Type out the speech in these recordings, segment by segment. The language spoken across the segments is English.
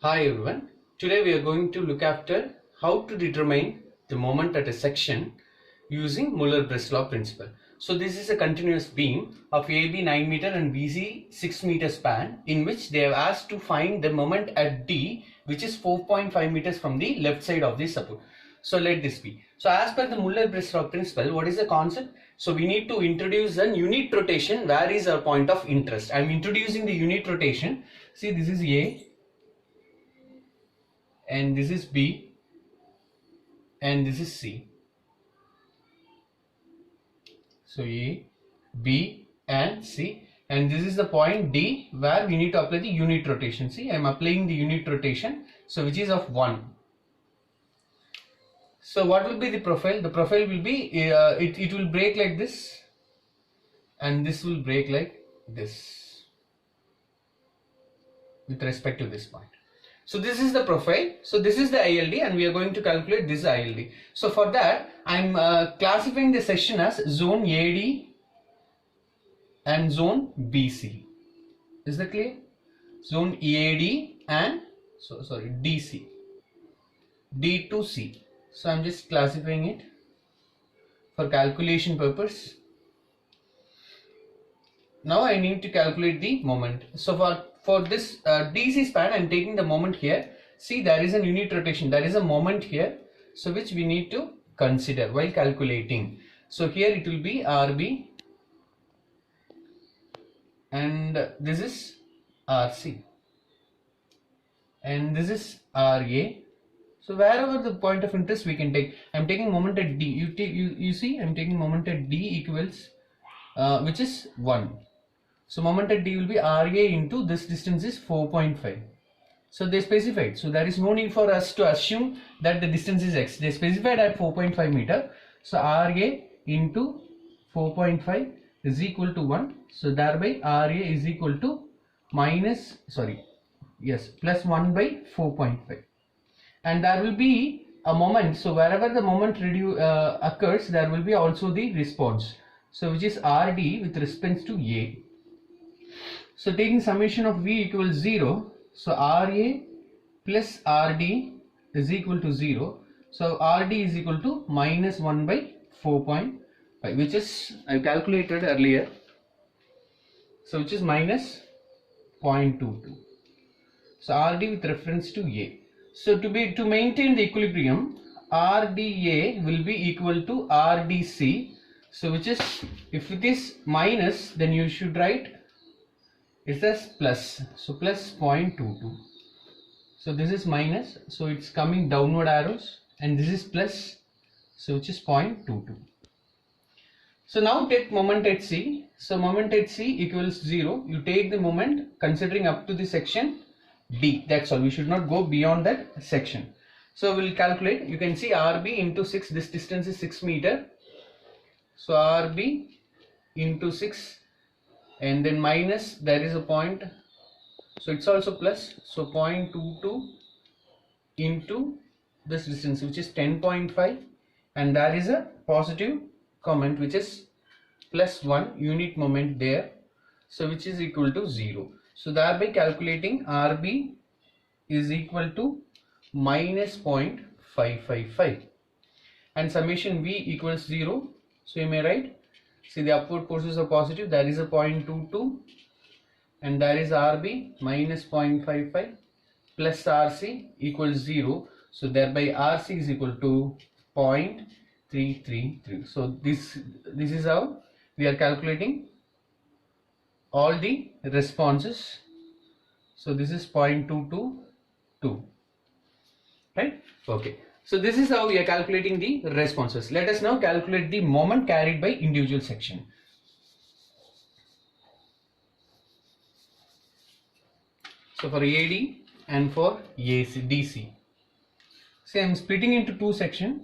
Hi everyone. Today we are going to look after how to determine the moment at a section using Muller-Bress law principle. So this is a continuous beam of AB 9 meter and BC 6 meter span in which they have asked to find the moment at D, which is 4.5 meters from the left side of the support. So let this be. So as per the Muller-Bress law principle, what is the concept? So we need to introduce a unit rotation. Where is our point of interest? I am introducing the unit rotation. See, this is A and this is B and this is C. So A, B and C, and this is the point D where we need to apply the unit rotation. See, I am applying the unit rotation, so which is of 1. So what will be the profile? The profile will be, it will break like this and this will break like this with respect to this point. So this is the profile. So this is the ILD and we are going to calculate this ILD. So for that I am classifying the section as zone AD and zone BC. Is that clear? Zone EAD and DC, D to C. So I am just classifying it for calculation purpose. Now I need to calculate the moment. So for this DC span, I am taking the moment here. See, there is a unit rotation. There is a moment here. So which we need to consider while calculating. So here it will be RB and this is RC and this is RA. So wherever the point of interest we can take. I am taking moment at D. You see, I am taking moment at D equals which is 1. So moment at D will be RA into this distance is 4.5. So they specified. So there is no need for us to assume that the distance is X. They specified at 4.5 meter. So RA into 4.5 is equal to 1. So thereby RA is equal to plus 1 by 4.5. And there will be a moment. So wherever the moment occurs, there will be also the response. So which is RD with respect to A. So taking summation of V equals 0, so RA plus RD is equal to 0. So RD is equal to minus 1 by 4.5, which is I calculated earlier. So which is minus 0.22. So RD with reference to A. So to maintain the equilibrium, RDA will be equal to RDC. So which is, if it is minus, then you should write it as plus. So plus 0.22. So this is minus. So it's coming downward arrows, and this is plus. So which is 0.22. So now take moment at C. So moment at C equals 0. You take the moment considering up to the section D. That's all. We should not go beyond that section. So we'll calculate. You can see RB into 6. This distance is 6 meter. So RB into 6 and then minus, there is a point. So it's also plus. So 0.22 into this distance, which is 10.5, and there is a positive comment which is plus 1 unit moment there. So which is equal to 0. So thereby calculating RB is equal to minus 0.555 and summation V equals 0. So you may write, see the upward forces are positive, there is a 0.22 and there is RB minus 0.55 plus RC equals 0. So thereby RC is equal to 0.333. So this is how we are calculating all the responses. So this is 0.222, right? Okay. So this is how we are calculating the responses. Let us now calculate the moment carried by individual section. So for AD and for DC. See, I am splitting into two sections.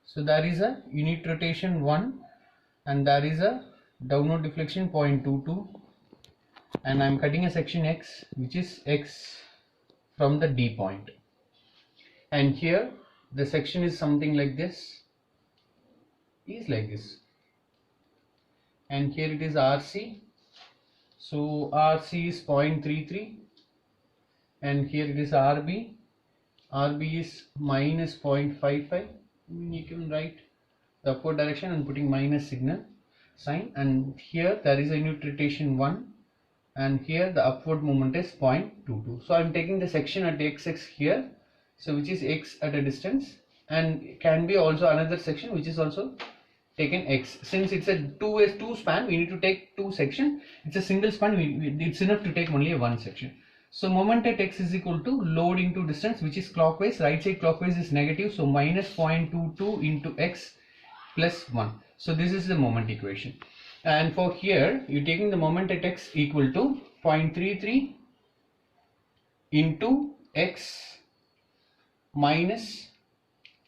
So there is a unit rotation 1 and there is a downward deflection 0.22, and I am cutting a section X, which is X from the D point, and here the section is something like this, and here it is RC So RC is 0.33 and here it is RB. RB is minus 0.55. You can write the upward direction and putting minus signal sign, and here there is a nutation 1 and here the upward movement is 0.22. So I am taking the section at XX here, so which is X at a distance, and can be also another section which is also taken X. Since it's a two span, we need to take two section. It's a single span, it's enough to take only one section. So moment at X is equal to load into distance, which is clockwise. Right side clockwise is negative, so minus 0.22 into X plus 1. So this is the moment equation. And for here, you're taking the moment at X equal to 0.33 into X minus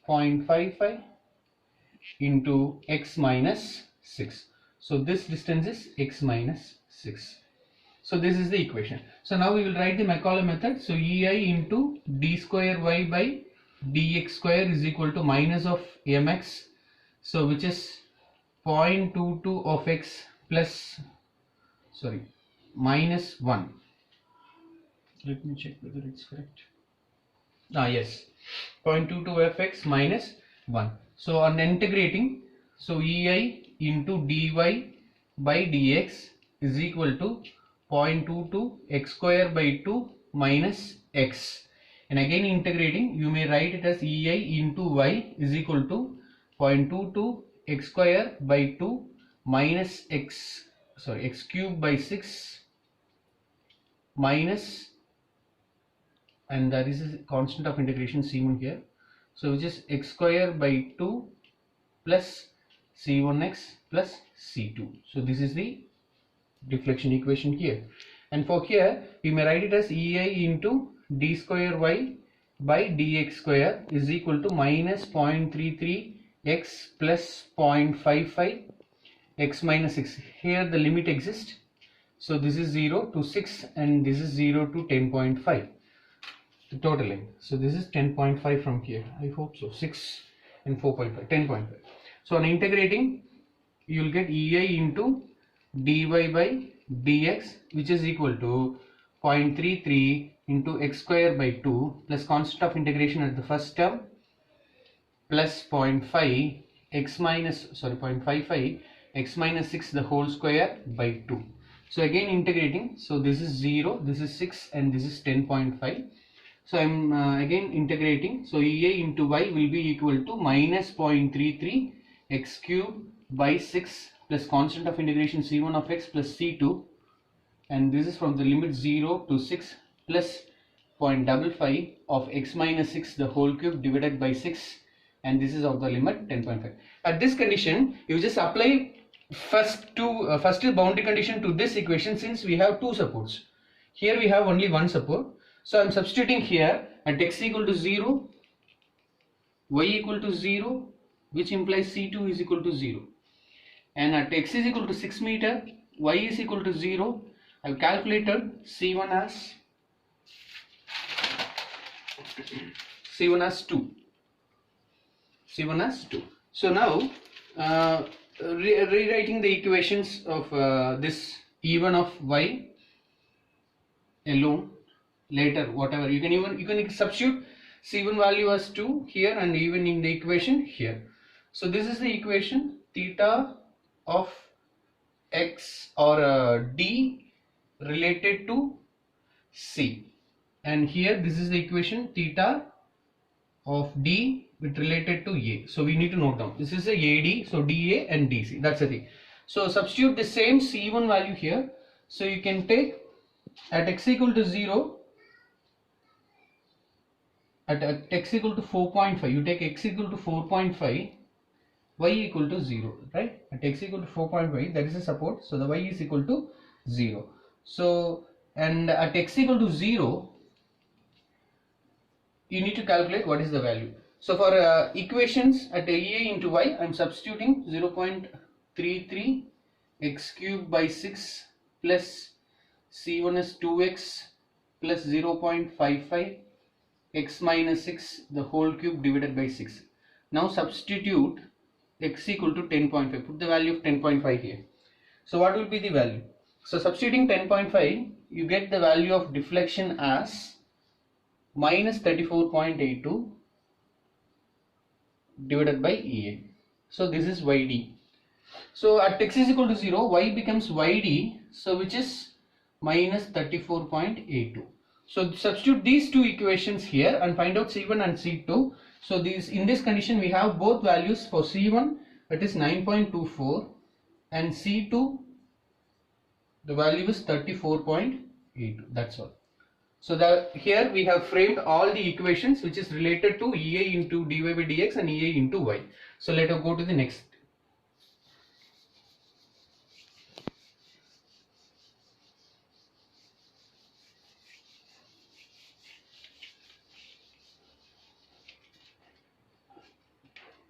0.55 into X minus 6. So this distance is X minus 6. So this is the equation. So now we will write the Macaulay method. So EI into d square y by dx square is equal to minus of mx. So which is 0.22 of x plus, sorry, minus 1. Let me check whether it's correct. Yes, 0.22 of x minus 1. So on integrating, so EI into dy by dx is equal to 0.22 x square by 2 minus x. And again integrating, you may write it as EI into y is equal to 0.22 x square by 2 minus x cube by 6 minus, and that is a constant of integration c1 here, so which is x square by 2 plus c1x plus c2. So this is the deflection equation here. And for here we may write it as EI into d square y by dx square is equal to minus 0.33 x plus 0.55 x minus 6. Here the limit exists, so this is 0 to 6 and this is 0 to 10.5, the total length. So this is 10.5 from here, I hope so. 6 and 4.5, 10.5. So on integrating, you will get EI into dy by dx, which is equal to 0.33 into x square by 2 plus constant of integration at the first term plus 0.5 x minus 0.55 x minus 6 the whole square by 2. So again integrating, so this is 0, this is 6 and this is 10.5. So I am again integrating, so EA into y will be equal to minus 0.33 x cube by 6 plus constant of integration c1 of x plus c2, and this is from the limit 0 to 6 plus 0.55 of x minus 6 the whole cube divided by 6, and this is of the limit 10.5. At this condition, you just apply first boundary condition to this equation. Since we have two supports, here we have only one support, so I am substituting here at x equal to 0, y equal to 0, which implies c2 is equal to 0, and at x is equal to 6 meter, y is equal to 0, I have calculated c1 as 2. C1 as 2. So now rewriting the equations of this E1 of y alone later, whatever you can substitute C1 value as 2 here and even in the equation here. So this is the equation theta of x or d related to c, and here this is the equation theta of d with related to a. So we need to note down this is a AD, so DA and DC, that's the thing. So substitute the same C1 value here. So you can take at x equal to 0, at x equal to 4.5, you take x equal to 4.5, y equal to 0, right? At x equal to 4.5, that is a support, so the y is equal to 0. So and at x equal to 0, you need to calculate what is the value. So for equations at EA into y, I am substituting 0.33 x cube by 6 plus c1 is 2x plus 0.55 x minus 6 the whole cube divided by 6. Now substitute x equal to 10.5, put the value of 10.5 here. So what will be the value? So substituting 10.5, you get the value of deflection as minus 34.82 divided by EA. So this is YD. So at x is equal to 0, Y becomes YD, so which is minus 34.82. So substitute these two equations here and find out C1 and C2. So in this condition we have both values for C1, that is 9.24, and C2 the value is 34.82. That's all. So here we have framed all the equations which is related to EA into dy by dx and EA into y. So let us go to the next.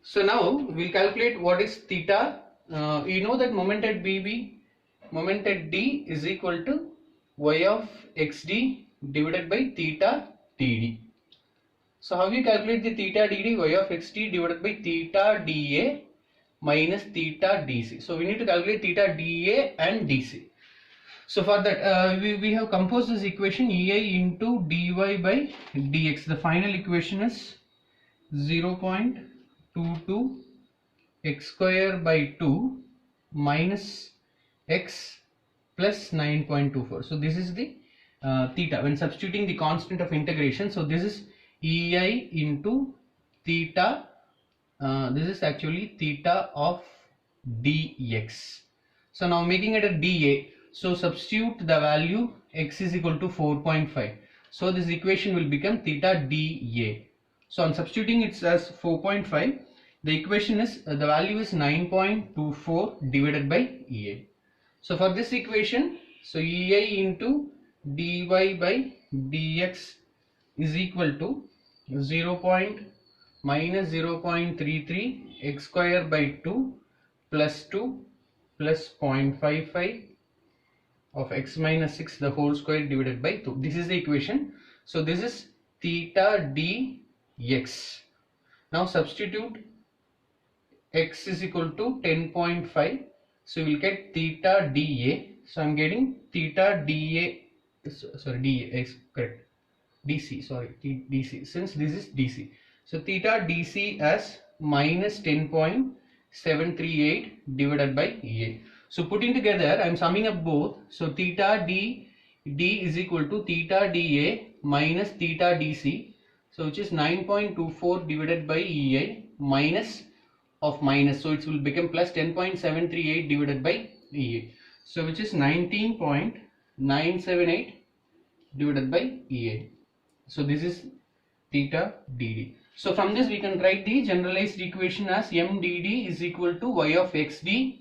So now we'll calculate what is theta. You know that moment at D is equal to y of xd divided by theta dd. So how we calculate the theta dd? Y of xt divided by theta dA minus theta dc. So we need to calculate theta dA and dc. So for that we have composed this equation EA into dy by dx. The final equation is 0.22 x square by 2 minus x plus 9.24. So this is the theta when substituting the constant of integration. So this is EI into theta, this is actually theta of dx. So now making it a dA, so substitute the value x is equal to 4.5. So this equation will become theta dA. So on substituting it as 4.5, the equation is the value is 9.24 divided by EA. So for this equation, so EA into dy by dx is equal to minus 0.33 x square by 2 plus 2 plus 0.55 of x minus 6 the whole square divided by 2. This is the equation. So this is theta dx. Now substitute x is equal to 10.5. So we will get theta dA. So I am getting theta dA, sorry, dA, correct, DC, sorry, DC, since this is DC. So theta DC as minus 10.738 divided by EA. So putting together, I am summing up both. So theta D is equal to theta dA minus theta DC. So which is 9.24 divided by EA minus of minus. So it will become plus 10.738 divided by EA. So which is 19.978 divided by EA. So this is theta dd. So from this we can write the generalized equation as mdd is equal to y of xd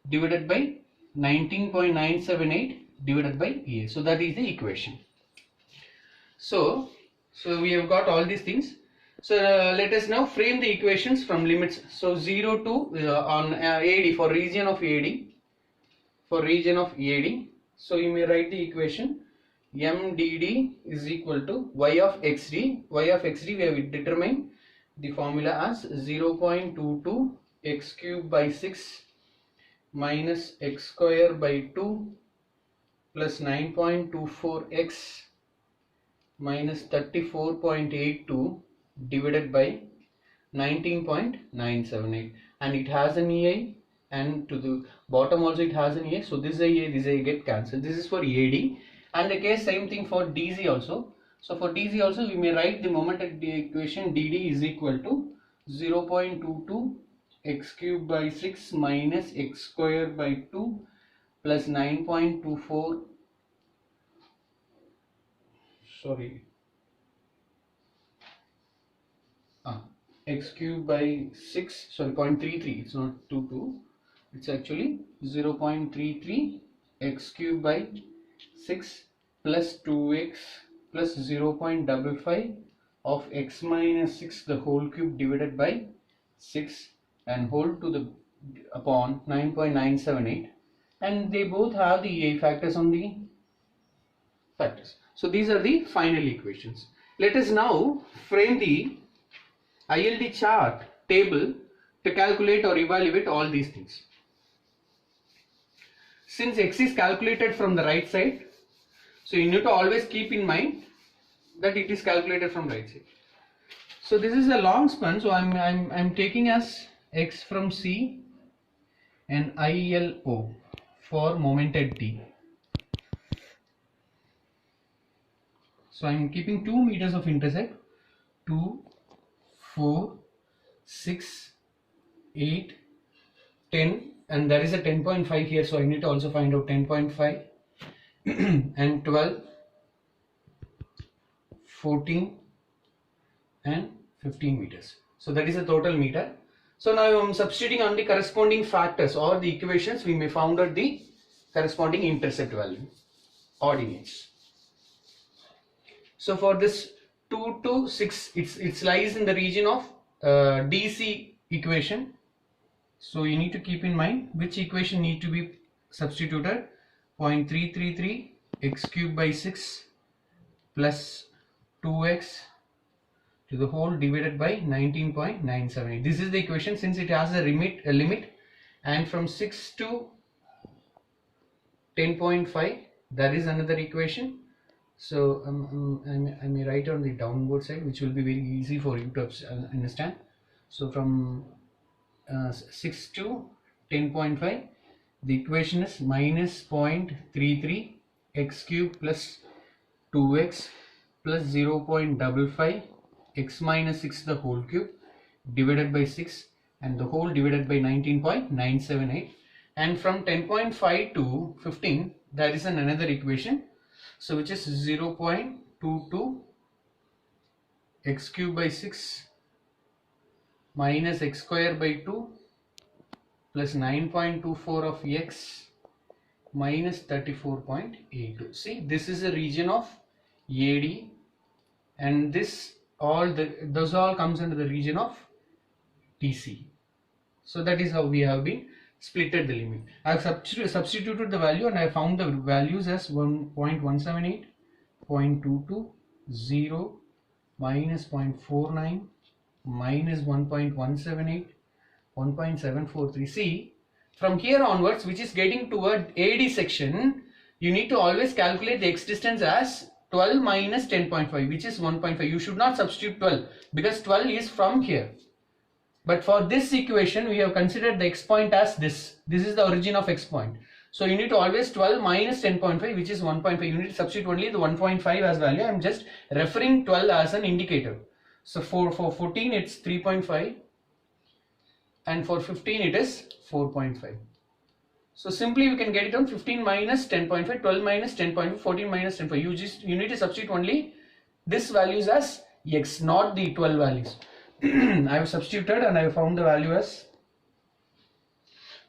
divided by 19.978 divided by EA. So that is the equation. So we have got all these things. So let us now frame the equations from limits. So 0 to on AD for region of AD. So you may write the equation mdd is equal to y of xd. Y of xd we have determined the formula as 0.22 x cube by 6 minus x square by 2 plus 9.24x minus 34.82 divided by 19.978, and it has an EI, and to the bottom also it has an EI. So this EI get cancelled. This is for AD, and the case same thing for DC also. So for DC also we may write the moment at the equation dd is equal to 0.22 x cube by 6 minus x square by 2 plus 9.24 x cube by 6, 0.33, it's not 22, it's actually 0.33 x cube by 6 plus 2x plus 0.55 of x minus 6 the whole cube divided by 6 and whole to the upon 9.978, and they both have the EA factors on the factors. So these are the final equations. Let us now frame the ILD chart table to calculate or evaluate all these things. since x is calculated from the right side, so you need to always keep in mind that it is calculated from right side. So this is a long span, so I'm taking as x from C and ILO for moment at D. So I'm keeping 2 meters of intercept, 2, 4, 6, 8, 10, and there is a 10.5 here, so I need to also find out 10.5 and 12, 14 and 15 meters. So that is the total meter. So now I'm substituting on the corresponding factors or the equations, we may found out the corresponding intercept value, ordinates. So for this 2 to 6, it lies in the region of DC equation. So you need to keep in mind which equation need to be substituted. 0.333 x cubed by 6 plus 2x to the whole divided by 19.978. This is the equation since it has a limit, and from 6 to 10.5 there is another equation. So I may write on the downward side, which will be very easy for you to understand. So from 6 to 10.5, the equation is minus 0.33 x cube plus 2x plus 0.55 x minus 6 the whole cube divided by 6 and the whole divided by 19.978. And from 10.5 to 15 there is another equation, so which is 0.22 x cube by 6 minus x square by 2 plus 9.24 of x minus 34.82. See, this is a region of AD, and this those all comes under the region of DC. So that is how we have been splitted the limit. I have substituted the value and I found the values as 1.178, 0.22, 0, minus 0.49, minus 1.178, 1.743. See, from here onwards, which is getting toward AD section, you need to always calculate the x distance as 12 minus 10.5, which is 1.5. You should not substitute 12 because 12 is from here. But for this equation, we have considered the x point as this. This is the origin of x point. So you need to always 12 minus 10.5, which is 1.5. You need to substitute only the 1.5 as value. I am just referring 12 as an indicator. So for 14 it's 3.5 and for 15 it is 4.5. So simply we can get it on 15 minus 10.5, 12 minus 10.5, 14 minus 10.5. You need to substitute only this values as x, not the 12 values. I have substituted and I have found the value as,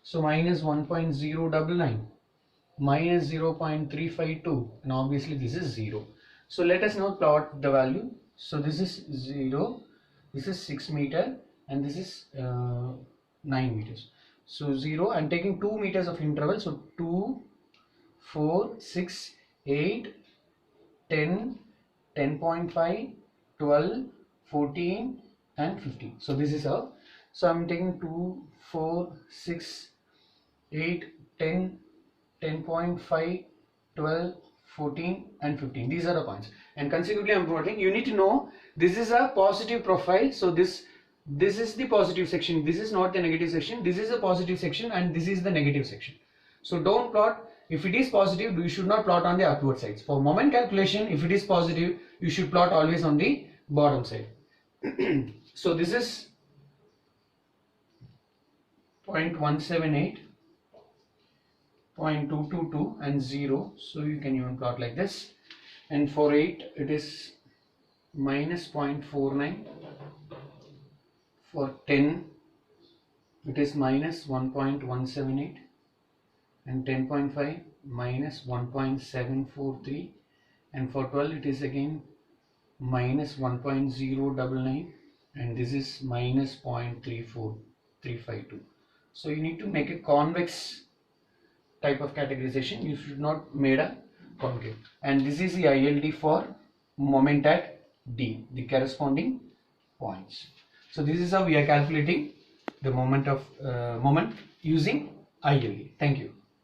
so minus 1.099, minus 0.352, and obviously this is 0. So let us now plot the value. So this is 0, this is 6 meter, and this is 9 meters. So 0, I am taking 2 meters of interval. So 2, 4, 6, 8, 10, 10.5, 12, 14 and 15. So this is how. So I am taking 2, 4, 6, 8, 10, 10.5, 12, 14 and 15. These are the points, and consequently I am plotting. You need to know this is a positive profile. So this is the positive section, this is not the negative section, this is a positive section and this is the negative section. So don't plot, if it is positive you should not plot on the upward sides. For moment calculation, if it is positive you should plot always on the bottom side. So this is 0.178, 0.222 and 0, so you can even plot like this. And for 8 it is minus 0.49, for 10 it is minus 1.178, and 10.5 minus 1.743, and for 12 it is again minus 1.099, and this is minus 0.34352. So you need to make a convex type of categorization. You should not make a concave. And this is the ILD for moment at D, the corresponding points. So this is how we are calculating the moment using ILD. Thank you.